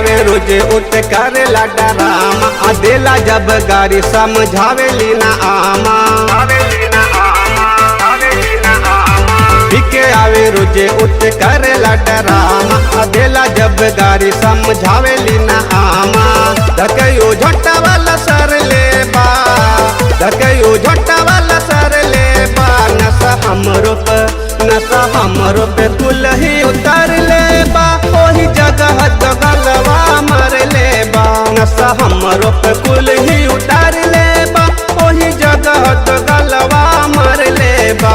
आवे रोजे उठ करेला डरामा, देला जब गाड़ी समझावे लीना आमा। के आवे रोजे उठ करेला डरामा, देला जब गाड़ी समझावे लीना आमा। धकयो झोटा वाला सर ले बा, धकयो झोटा वाला सर ले बा। नशा हमरो पे कुल ही उतर ले बा, ओही जगह जगलवा मर ले बा। नशा हमरो पे कुल ही उतर ले बा, ओही जगह जगलवा मर ले बा।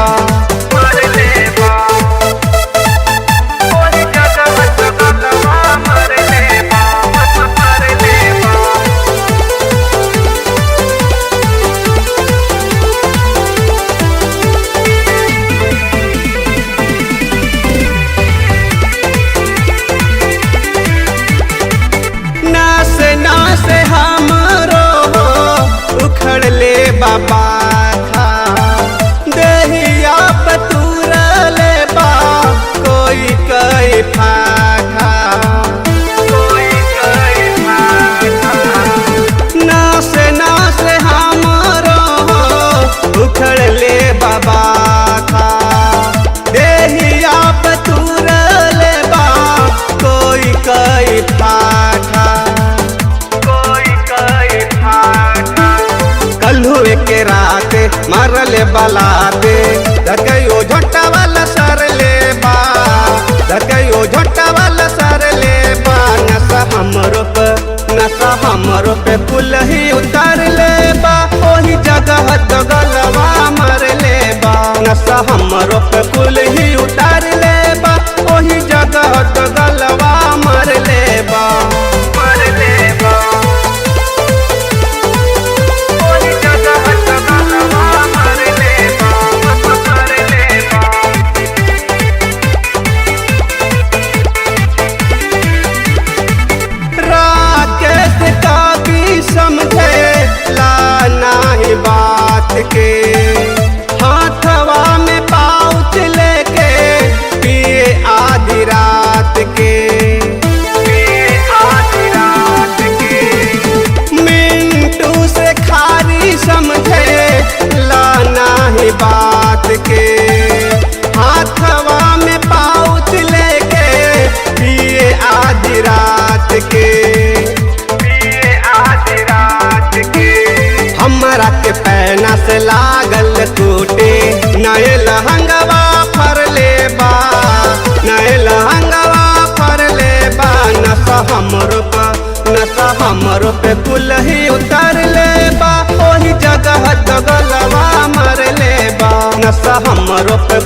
नासे हमरो उखड़ ले बाबा था, देहिया पतूर ले बा कोई कई फाखा। नासे हमरो उखड़ ले बाबा था, देहिया पतूर ले बा कोई कई फाखा। कल्हुए के राते मारले बलाते, धकयो झोटा वाला सर ले बा, धकयो झोटा वाला सर ले बा। नशा हमरो पे कुल ही उतर ले बा, ओही जगह जगलवा मर ले बा। नशा हमरो पे कुल ही उतर ले बा, ओही जगह जगलवा मर ले बा। समझे ला नाही बात के, हाथवा में पाउच लेके पिए आधी रात के। मिंटू से खारी समझे ला नाही बात के, हाथवा में पाउच लेके पिए आधी रात के। हमरा के पैना से लागल टूटे, नए लहंगवा फर ले बा, नए लहंगवा फर ले बा। नशा हमरो पे कुल ही उतर ले बा, ओही जगह जगलवा मर ले बा। नशा हमरो पे